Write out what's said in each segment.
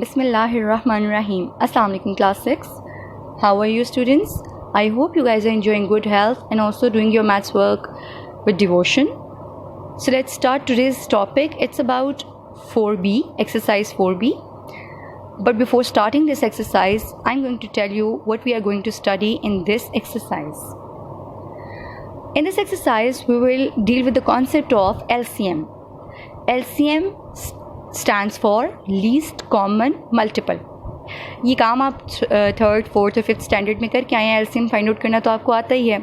Bismillahirrahmanirrahim. Assalamu alaikum class 6. How are you students? I hope you guys are enjoying good health and also doing your maths work with devotion. So let's start today's topic. It's about 4B, exercise 4B. But before starting this exercise, I'm going to tell you what we are going to study in this exercise. In this exercise, we will deal with the concept of LCM. LCM stands for least common multiple. ये काम आप third fourth और fifth standard में करके आए हैं. LCM find out करना तो आपको आता ही है,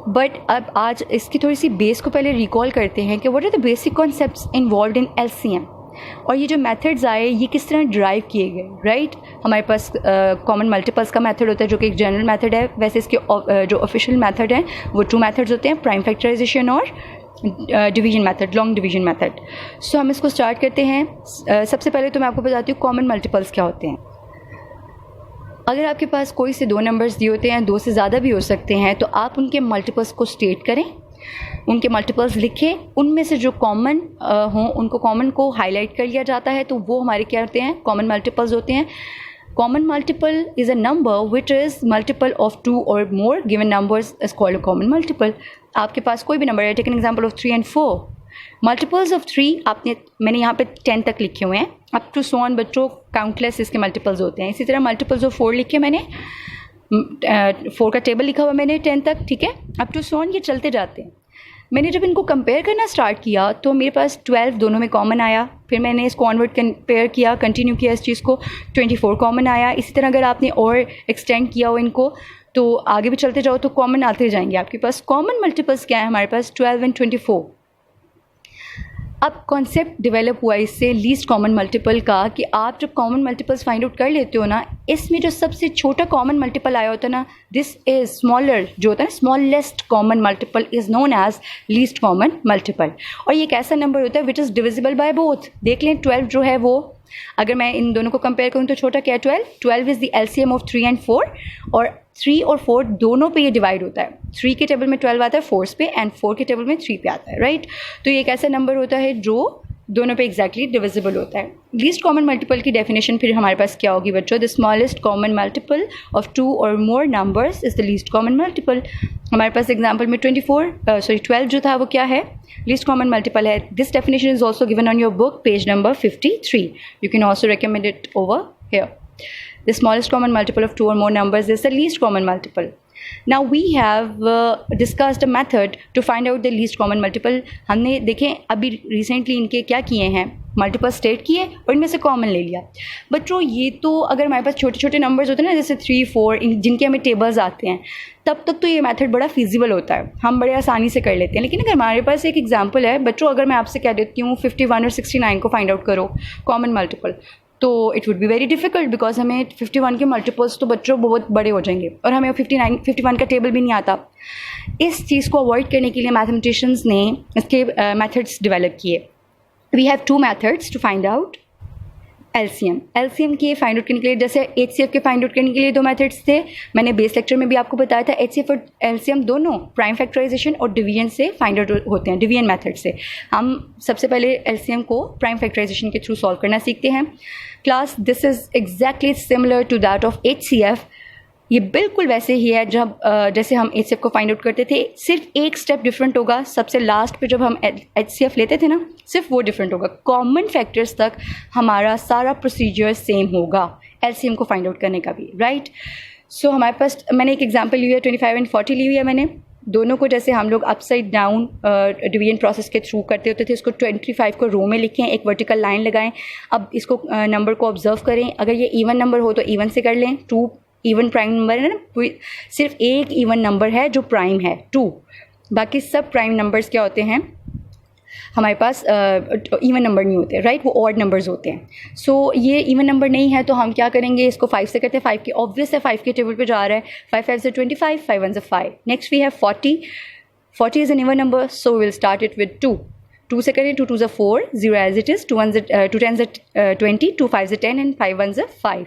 बट अब आज इसकी थोड़ी सी बेस को पहले रिकॉल करते हैं कि what are the basic concepts involved in LCM और ये जो मेथड्स आए ये किस तरह ड्राइव किए गए. राइट, हमारे पास कॉमन मल्टीपल्स का मेथड होता है जो कि एक जनरल मेथड है. वैसे इसके जो ऑफिशियल मेथड हैं वो 2 मेथड्स होते हैं, प्राइम फैक्टराइजेशन और division method, long division method. So हम इसको स्टार्ट करते हैं. सबसे पहले तो मैं आपको बताती हूँ कॉमन मल्टीपल्स क्या होते हैं. अगर आपके पास कोई से 2 नंबर्स दिए होते हैं, 2 से ज़्यादा भी हो सकते हैं, तो आप उनके मल्टीपल्स को स्टेट करें, उनके मल्टीपल्स लिखें. उनमें से जो कॉमन हों उनको कॉमन को हाईलाइट कर लिया जाता है, तो वो हमारे क्या होते हैं, कॉमन मल्टीपल्स होते हैं. Common multiple is a number which is multiple of 2 or more given numbers is called a common multiple. आपके पास कोई भी नंबर है, take an example of 3 and 4. Multiples of 3 मैंने यहाँ पे 10 तक लिखे हुए हैं, अप टू सो ऑन बच्चों काउंटलेस इसके मल्टीपल्स होते हैं. इसी तरह मल्टीपल्स ऑफ 4 लिखे मैंने, 4 का टेबल लिखा हुआ मैंने 10 तक, ठीक है, अप टू सो ऑन ये चलते जाते हैं. मैंने जब इनको कंपेयर करना स्टार्ट किया तो मेरे पास 12 दोनों में कॉमन आया. फिर मैंने इसको ऑनवर्ड कंपेयर किया, कंटिन्यू किया इस चीज़ को, 24 कॉमन आया. इसी तरह अगर आपने और एक्सटेंड किया हो इनको तो आगे भी चलते जाओ तो कॉमन आते जाएंगे. आपके पास कॉमन मल्टीपल्स क्या है, हमारे पास 12 and 24. अब कॉन्सेप्ट डेवलप हुआ इससे लीस्ट कॉमन मल्टीपल का कि आप जब कॉमन मल्टीपल्स फाइंड आउट कर लेते हो ना, इसमें जो सबसे छोटा कॉमन मल्टीपल आया होता है ना, दिस इज स्मॉलर, जो होता है ना smallest common multiple is known as least common multiple. और ये एक ऐसा नंबर होता है which is divisible by both. देख लें 12 जो है वो, अगर मैं इन दोनों को कंपेयर करूँ तो छोटा क्या है 12 is the LCM of 3 and 4 और 3 और 4 दोनों पे ये डिवाइड होता है. 3 के टेबल में 12 आता है 4 पे एंड 4 के टेबल में 3 पे आता है. राइट, तो ये एक ऐसा नंबर होता है जो दोनों पे एग्जैक्टली डिविजिबल होता है. लीस्ट कॉमन मल्टीपल की डेफिनेशन फिर हमारे पास क्या होगी बच्चों, the smallest common multiple of 2 और मोर numbers is the least common multiple. हमारे पास एग्जाम्पल में 12 जो था वो क्या है, लीस्ट कॉमन मल्टीपल है. This definition is also given on your book page number 53. You can also recommend it over here. The smallest common multiple of 2 or more numbers is the least common multiple. Now we have discussed a method to find out the least common multiple. हमने देखें अभी recently इनके क्या किए हैं, multiple state किए और इनमें से कॉमन ले लिया. बच्चों ये तो अगर हमारे पास छोटे छोटे नंबर्स होते हैं ना, जैसे 3, 4, जिनके हमें टेबल्स आते हैं, तब तक तो ये मेथड बड़ा फिजिबल होता है, हम बड़े आसानी से कर लेते हैं. लेकिन अगर हमारे पास एक एग्जाम्पल है बच्चों, अगर मैं आपसे कह देती हूँ 51 और 69 को फाइंड आउट करो कॉमन मल्टीपल, तो it would be very difficult because हमें 51 के मल्टीपल्स तो बच्चों बहुत बड़े हो जाएंगे और हमें 51 का टेबल भी नहीं आता. इस चीज़ को अवॉइड करने के लिए मैथमेटिशियंस ने इसके मेथड्स डेवलप किए. We have 2 methods to find out LCM के फाइंड आउट करने के लिए. जैसे एचसीएफ के फाइंड आउट करने के लिए 2 मेथड्स थे, मैंने बेस लेक्चर में भी आपको बताया था. एचसीएफ और एलसीएम दोनों प्राइम फैक्टराइजेशन और डिवीजन से फाइंड आउट होते हैं, डिवीजन मेथड से. हम सबसे पहले एलसीएम को प्राइम फैक्टराइजेशन के थ्रू सॉल्व करना सीखते हैं. Class this is exactly similar to that of HCF. ये बिल्कुल वैसे ही है जब जैसे हम एचसीएफ को फाइंड आउट करते थे, सिर्फ एक स्टेप डिफरेंट होगा. सबसे लास्ट पे जब हम एचसीएफ लेते थे ना, सिर्फ वो डिफरेंट होगा. कॉमन फैक्टर्स तक हमारा सारा प्रोसीजर सेम होगा एलसीएम को फाइंड आउट करने का भी. राइट, सो हमारे पास मैंने एक एग्जांपल ली है, 25 and 40 ली हुई है मैंने. दोनों को जैसे हम लोग अपसाइड डाउन डिवीजन प्रोसेस के थ्रू करते होते थे, इसको 25 को रो में लिखें, एक वर्टिकल लाइन लगाएं. अब इसको नंबर को ऑब्जर्व करें, अगर ये इवन नंबर हो तो इवन से कर लें. 2 इवन प्राइम नंबर है ना, सिर्फ एक इवन नंबर है जो प्राइम है 2, बाकी सब प्राइम नंबर्स क्या होते हैं हमारे पास, इवन नंबर नहीं होते. राइट, वो ऑड नंबर्स होते हैं. सो ये इवन नंबर नहीं है तो हम क्या करेंगे, इसको 5 से करते हैं. 5 के ऑब्वियस है 5 के टेबल पे जा रहा है. 5 5 से 25, 5 1 से 5. Next we have 40. 40 is an even number, so will start it with 2. 2 से करें, 2 2 से 4, 0 एज इट इज़, 2 10 से 20, 2 5 से 10 एंड 5 1 से 5.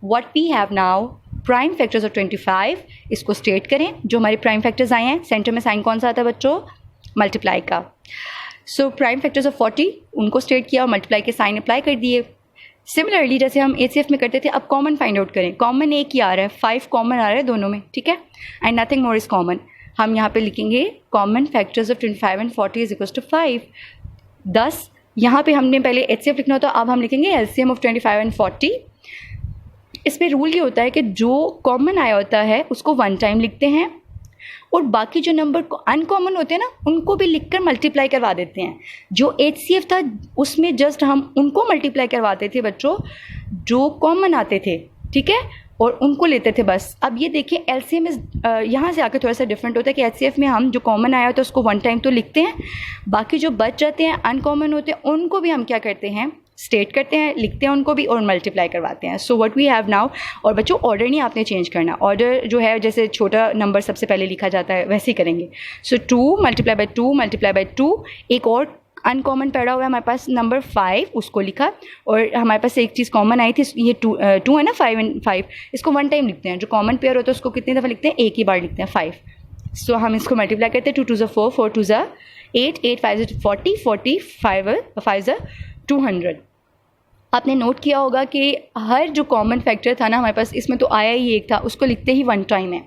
What we have now, prime factors of 25. इसको स्टेट करें, जो हमारे प्राइम फैक्टर्स आए हैं. सेंटर में साइन कौन सा आता है बच्चों, मल्टीप्लाई का. सो प्राइम फैक्टर्स ऑफ 40 उनको स्टेट किया और मल्टीप्लाई के साइन अप्लाई कर दिए. सिमिलरली जैसे हम HCF में करते थे, अब कॉमन फाइंड आउट करें। कॉमन एक ही आ रहा है, 5 कॉमन आ रहा है दोनों में, ठीक है, and nothing more is common. हम यहाँ पे लिखेंगे common factors of 25 and 40 is equal to 5। 10 यहाँ पे हमने पहले HCF लिखना होता, अब हम लिखेंगे LCM ऑफ 25 एंड 40। इसमें रूल ये होता है कि जो कॉमन आया होता है उसको 1 टाइम लिखते हैं, और बाकी जो नंबर अनकॉमन होते हैं ना उनको भी लिखकर मल्टीप्लाई करवा देते हैं। जो HCF था उसमें जस्ट हम उनको मल्टीप्लाई करवाते थे बच्चों जो कॉमन आते थे, ठीक है, और उनको लेते थे बस। अब ये देखिए LCM यहाँ से आकर थोड़ा सा डिफरेंट होता है कि HCF में हम जो कॉमन आया होता है उसको 1 टाइम तो लिखते हैं, बाकी जो बच जाते हैं अनकॉमन होते हैं उनको भी हम क्या करते हैं, स्टेट करते हैं, लिखते हैं उनको भी और मल्टीप्लाई करवाते हैं। So what we have now, और बच्चों ऑर्डर नहीं आपने चेंज करना, ऑर्डर जो है जैसे छोटा नंबर सबसे पहले लिखा जाता है वैसे ही करेंगे। सो 2 मल्टीप्लाई बाय 2 मल्टीप्लाई बाय 2, एक और अनकॉमन पड़ा हुआ है हमारे पास नंबर 5, उसको लिखा, और हमारे पास एक चीज़ कॉमन आई थी, ये 2 है ना, 5 एंड 5, इसको 1 टाइम लिखते हैं। जो कॉमन पेयर होता है उसको कितनी दफ़ा लिखते हैं, एक ही बार लिखते हैं, 5। सो हम इसको मल्टीप्लाई करते हैं, 2 2 4, 4 2 8, 8 5 40, 40 5 200। आपने नोट किया होगा कि हर जो कॉमन फैक्टर था ना हमारे पास, इसमें तो आया ही एक था, उसको लिखते ही 1 टाइम है,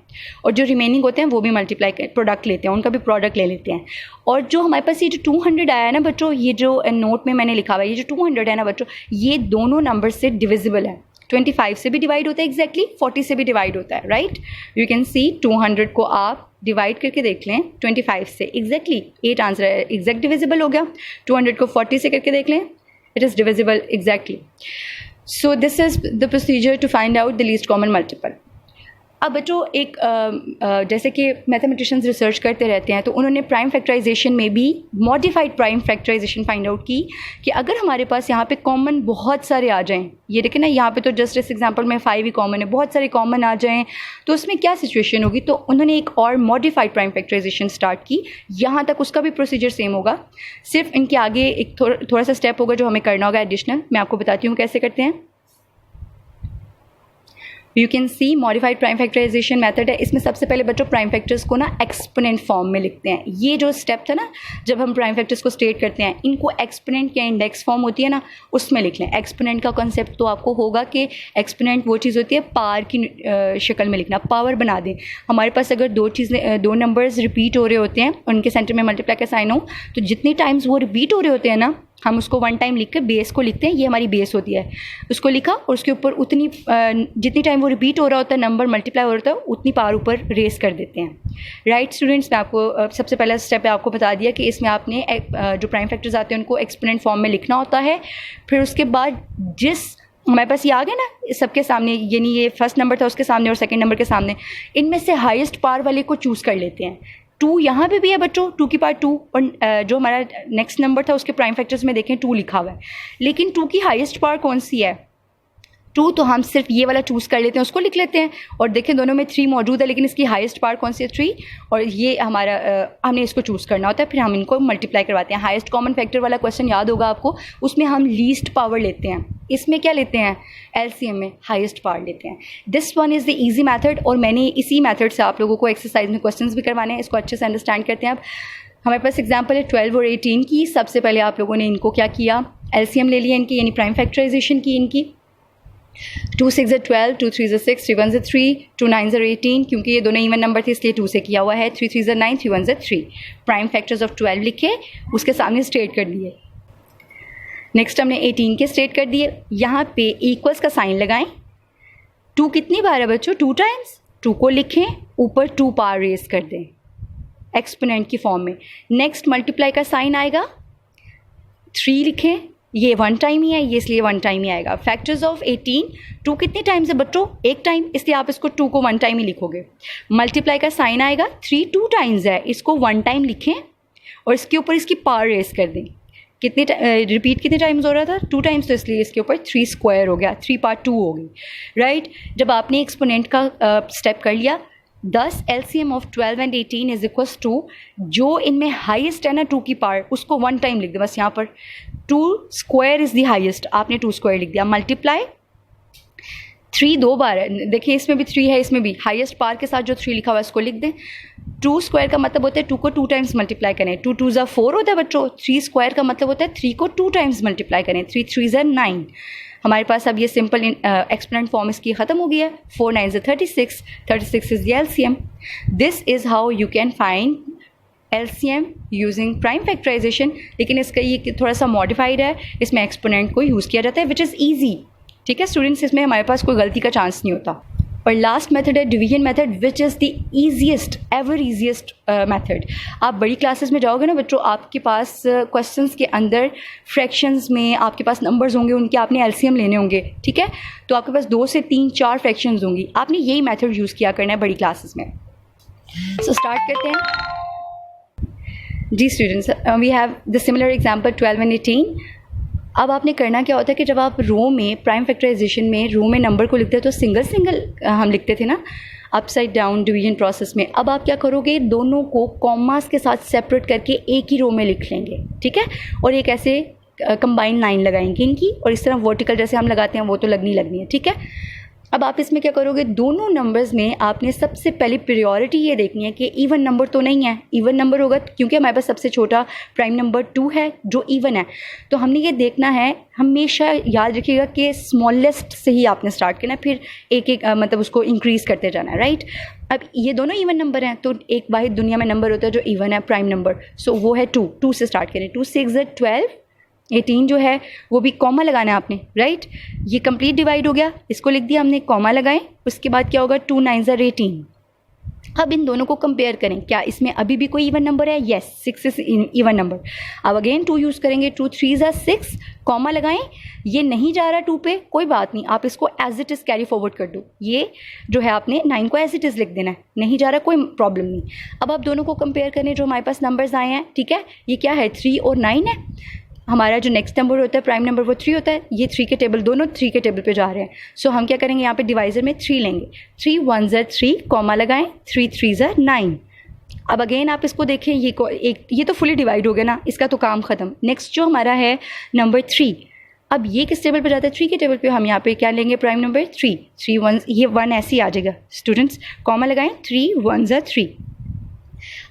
और जो रिमेनिंग होते हैं वो भी मल्टीप्लाई प्रोडक्ट लेते हैं, उनका भी प्रोडक्ट ले लेते हैं। और जो हमारे पास ये जो 200 आया है ना बच्चों, ये जो नोट में मैंने लिखा हुआ है, ये जो 200 है ना बच्चों, ये दोनों नंबर से डिविजिबल है। 25 से भी डिवाइड होता है एग्जैक्टली, 40 से भी डिवाइड होता है, राइट। यू कैन सी 200 को आप डिवाइड करके देख लें 25 से, एग्जैक्टली 8 आंसर है, एग्जैक्ट डिविजिबल हो गया। 200 को 40 से करके देख लें, it is divisible exactly. So this is the procedure to find out the least common multiple. अब बच्चों एक जैसे कि मैथमेटिशियंस रिसर्च करते रहते हैं, तो उन्होंने प्राइम फैक्टराइजेशन में भी modified prime factorisation find out की कि अगर हमारे पास यहाँ पे कॉमन बहुत सारे आ जाएं, ये देखें ना यहाँ पे तो जस्ट इस एग्जांपल में 5 ही कॉमन है, बहुत सारे कॉमन आ जाएं तो उसमें क्या सिचुएशन होगी। तो उन्होंने एक और मॉडिफाइड प्राइम फैक्टराइजेशन स्टार्ट की। यहाँ तक उसका भी प्रोसीजर सेम होगा, सिर्फ इनके आगे एक थोड़ा सा स्टेप होगा जो हमें करना होगा एडिशनल। मैं आपको बताती हूँ कैसे करते हैं। You can see modified prime factorisation method है। इसमें सबसे पहले बच्चों प्राइम फैक्टर्स को ना एक्सपोनेंट फॉर्म में लिखते हैं। ये जो स्टेप था ना जब हम प्राइम फैक्टर्स को स्टेट करते हैं, इनको एक्सपोनेंट या इंडेक्स फॉर्म होती है ना उसमें लिख लें। एक्सपोनेंट का कॉन्सेप्ट तो आपको होगा कि एक्सपोनेंट वो चीज़ होती है पावर की शक्ल में लिखना, पावर बना दें। हमारे पास अगर दो नंबर्स रिपीट हो रहे होते हैं, उनके सेंटर में मल्टीप्लाई का साइन हो, तो जितनी टाइम्स वो रिपीट हो रहे होते हैं ना, हम उसको 1 टाइम लिख कर बेस को लिखते हैं। ये हमारी बेस होती है, उसको लिखा और उसके ऊपर उतनी जितनी टाइम वो रिपीट हो रहा होता है, नंबर मल्टीप्लाई हो रहा होता है, उतनी पावर ऊपर रेस कर देते हैं। राइट स्टूडेंट्स, मैं आपको सबसे पहला स्टेप आपको बता दिया कि इसमें आपने जो प्राइम फैक्टर्स आते हैं उनको एक्सपोनेंट फॉर्म में लिखना होता है। फिर उसके बाद जिस हमारे पास ये आ गया ना सबके सामने, यानी ये फर्स्ट नंबर था उसके सामने और सेकंड नंबर के सामने, इनमें से हाईएस्ट पावर वाले को चूज़ कर लेते हैं। 2 यहाँ पे भी है बच्चों, 2 की पावर 2, और जो हमारा नेक्स्ट नंबर था उसके प्राइम फैक्टर्स में देखें 2 लिखा हुआ है, लेकिन 2 की हाईएस्ट पावर कौन सी है 2, तो हम सिर्फ ये वाला चूज़ कर लेते हैं, उसको लिख लेते हैं। और देखें दोनों में 3 मौजूद है, लेकिन इसकी हाईएस्ट पावर कौन सी है 3, और ये हमारा हमने इसको चूज़ करना होता है। फिर हम इनको मल्टीप्लाई करवाते हैं। हाईएस्ट कॉमन फैक्टर वाला क्वेश्चन याद होगा आपको, उसमें हम लीस्ट पावर लेते हैं। इसमें क्या लेते हैं, एलसीएम में हाईएस्ट पावर लेते हैं। This one is the easy method, और मैंने इसी मैथड से आप लोगों को एक्सरसाइज में क्वेश्चंस भी करवाने हैं। इसको अच्छे से अंडरस्टैंड करते हैं। अब हमारे पास एग्जांपल है 12 और 18 की। सबसे पहले आप लोगों ने इनको क्या किया, एलसीएम ले लिया इनकी, यानी प्राइम फैक्टराइजेशन की इनकी। 2 6 are 12, 2 3 are 6, 3 1 are 3, 2 9 are 18, क्योंकि ये दोनों इवन नंबर थे इसलिए 2 से किया हुआ है। 3 3 are 9, 3 1 are 3। Prime factors of 12 लिखे, उसके सामने स्टेट कर दिए। नेक्स्ट हमने 18 के स्टेट कर दिए। यहाँ पे इक्वल्स का साइन लगाएं। 2 कितनी बार है बच्चों, 2 टाइम्स। 2 को लिखें, ऊपर 2 पावर रेस कर दें एक्सपोनेंट की फॉर्म में। नेक्स्ट मल्टीप्लाई का साइन आएगा, 3 लिखें, ये 1 टाइम ही है, ये इसलिए 1 टाइम ही आएगा। फैक्टर्स ऑफ 18, 2 कितने टाइम्स है बच्चों, 1 टाइम, इसलिए आप इसको 2 को 1 टाइम ही लिखोगे। मल्टीप्लाई का साइन आएगा, 3 2 टाइम्स है, इसको 1 टाइम लिखें और इसके ऊपर इसकी पावर रेस कर दें। कितने रिपीट कितने टाइम्स हो रहा था, 2 टाइम्स, तो इसलिए इसके ऊपर 3 स्क्वायर हो गया, 3 पावर 2 हो गई। राइट, जब आपने एक्सपोनेंट का स्टेप कर लिया, 10 LCM of 12 and 18 is equals to, जो इनमें हाईएस्ट है ना 2 की पावर, उसको 1 टाइम लिख दे बस। यहाँ पर 2 स्क्वायर इज द हाईएस्ट, आपने 2 स्क्वायर लिख दिया। मल्टीप्लाई 3 2 बार है, देखिए इसमें भी 3 है, इसमें भी हाईएस्ट पावर के साथ जो 3 लिखा हुआ है उसको लिख दें। 2 स्क्वायर का मतलब होता है 2 को 2 टाइम्स मल्टीप्लाई करें। 2 2 4 होता है बच्चों। 3 स्क्वायर का मतलब होता है 3 को 2 टाइम्स मल्टीप्लाई करें। 3 3 9। हमारे पास अब ये सिंपल एक्सपोनेंट फॉर्म इसकी ख़त्म हो गई है. 4 9 36, 36 is the LCM. This is how you can find LCM using prime factorization. लेकिन इसका ये थोड़ा सा मॉडिफाइड है, इसमें एक्सपोनेंट को यूज़ किया जाता है विच इज़ ईजी. ठीक है स्टूडेंट्स, इसमें हमारे पास कोई गलती का चांस नहीं होता. और लास्ट मेथड है division method which is the easiest ever easiest method. आप बड़ी क्लासेस में जाओगे ना बच्चों, आपके पास क्वेश्चंस के अंदर फ्रैक्शंस में आपके पास नंबर्स होंगे, उनके आपने LCM लेने होंगे. ठीक है, तो आपके पास 2 से 3 4 फ्रैक्शंस होंगी. आपने यही मेथड यूज़ किया करना है बड़ी क्लासेस में. सो स्टार्ट करते हैं. जी students, we have the similar example 12 and 18. अब आपने करना क्या होता है कि जब आप रो में प्राइम फैक्टराइजेशन में रो में नंबर को लिखते हैं तो सिंगल सिंगल हम लिखते थे ना अपसाइड डाउन डिवीजन प्रोसेस में. अब आप क्या करोगे, दोनों को कॉमास के साथ सेपरेट करके एक ही रो में लिख लेंगे. ठीक है, और एक ऐसे कंबाइन लाइन लगाएंगे इनकी, और इस तरह वर्टिकल जैसे हम लगाते हैं वो तो लगनी है. ठीक है, अब आप इसमें क्या करोगे, दोनों नंबर्स में आपने सबसे पहले प्रायोरिटी ये देखनी है कि इवन नंबर तो नहीं है. इवन नंबर होगा क्योंकि हमारे पास सबसे छोटा प्राइम नंबर 2 है जो इवन है. तो हमने ये देखना है, हमेशा याद रखिएगा कि स्मॉलेस्ट से ही आपने स्टार्ट करना है, फिर एक एक मतलब उसको इंक्रीज़ करते जाना है. राइट, अब ये दोनों इवन नंबर हैं तो एक वाहिद दुनिया में नंबर होता है जो इवन है प्राइम नंबर. सो वो है 2 से स्टार्ट करें. 2 6 12, 18 जो है वो भी कॉमा लगाना है आपने. राइट, ये कंप्लीट डिवाइड हो गया, इसको लिख दिया हमने, कॉमा लगाएं. उसके बाद क्या होगा, 2 9 18. अब इन दोनों को कंपेयर करें, क्या इसमें अभी भी कोई इवन नंबर है? Yes, 6 is even number. अब अगेन 2 यूज़ करेंगे. 2 3 6, कॉमा लगाएं. ये नहीं जा रहा 2 पे, कोई बात नहीं, आप इसको as it is carry forward कर दो. ये जो है आपने 9 को एज इट इज़ लिख देना है, नहीं जा रहा कोई प्रॉब्लम नहीं. अब आप दोनों को कंपेयर करें जो हमारे पास नंबर्स आए हैं. ठीक है, ये क्या है, 3 और 9 है. हमारा जो नेक्स्ट नंबर होता है प्राइम नंबर वो 3 होता है. ये 3 के टेबल, दोनों 3 के टेबल पे जा रहे हैं. सो हम क्या करेंगे, यहाँ पे डिवाइजर में 3 लेंगे. 3 1 3, कॉमा लगाएं. 3 3 9. अब अगेन आप इसको देखें, ये तो फुली डिवाइड हो गया ना, इसका तो काम ख़त्म. नेक्स्ट जो हमारा है नंबर 3, अब ये किस टेबल पे जाता है, 3 के टेबल पे. हम यहाँ पे क्या लेंगे, प्राइम नंबर 3 3 1, ये 1 ऐसे ही आ जाएगा. स्टूडेंट्स कॉमा लगाएं. 3 1 3.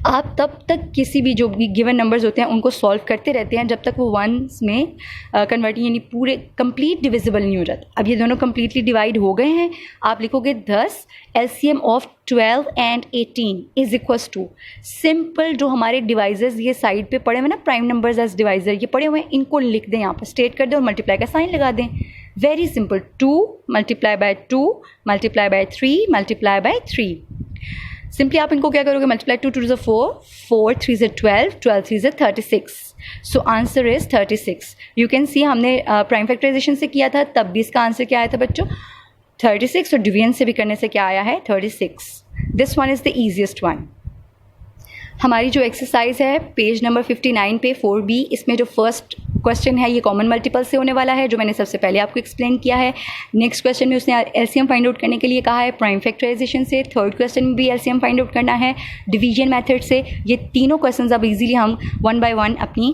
आप तब तक किसी भी जो भी गिवन नंबर्स होते हैं उनको सॉल्व करते रहते हैं जब तक वो वंस में कन्वर्ट यानी पूरे कंप्लीट डिविजिबल नहीं हो जाते. अब ये दोनों कंप्लीटली डिवाइड हो गए हैं. आप लिखोगे 10 LCM of 12 and 18 is equals to, simple जो हमारे डिवाइजर्स ये साइड पे पड़े हुए ना, प्राइम नंबर्स एज डिवाइजर ये पड़े हुए हैं, इनको लिख दें, यहाँ पर स्टेट कर दें और मल्टीप्लाई का साइन लगा दें. Very simple. 2 multiply by 2 multiply by 3 multiply by 3. Simply आप इनको क्या करोगे, multiply 2 2 4, 4 3 12, 12 3 36. So answer is 36. You can सी हमने प्राइम फैक्टराइजेशन से किया था, तब भी इसका आंसर क्या आया था बच्चों, 36. और डिवीजन से भी करने से क्या आया है, 36. This one is the easiest one. हमारी जो एक्सरसाइज है पेज नंबर 59 पे 4B, इसमें जो फर्स्ट क्वेश्चन है ये कॉमन मल्टीपल से होने वाला है जो मैंने सबसे पहले आपको एक्सप्लेन किया है. नेक्स्ट क्वेश्चन में उसने LCM फाइंड आउट करने के लिए कहा है प्राइम फैक्टराइजेशन से. थर्ड क्वेश्चन में भी LCM फाइंड आउट करना है डिवीजन मेथड से. ये तीनों क्वेश्चंस अब इजीली हम 1 by 1 अपनी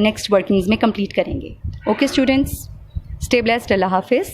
नेक्स्ट वर्किंग्स में कंप्लीट करेंगे. Okay students, stay blessed. अल्लाह हाफिज़.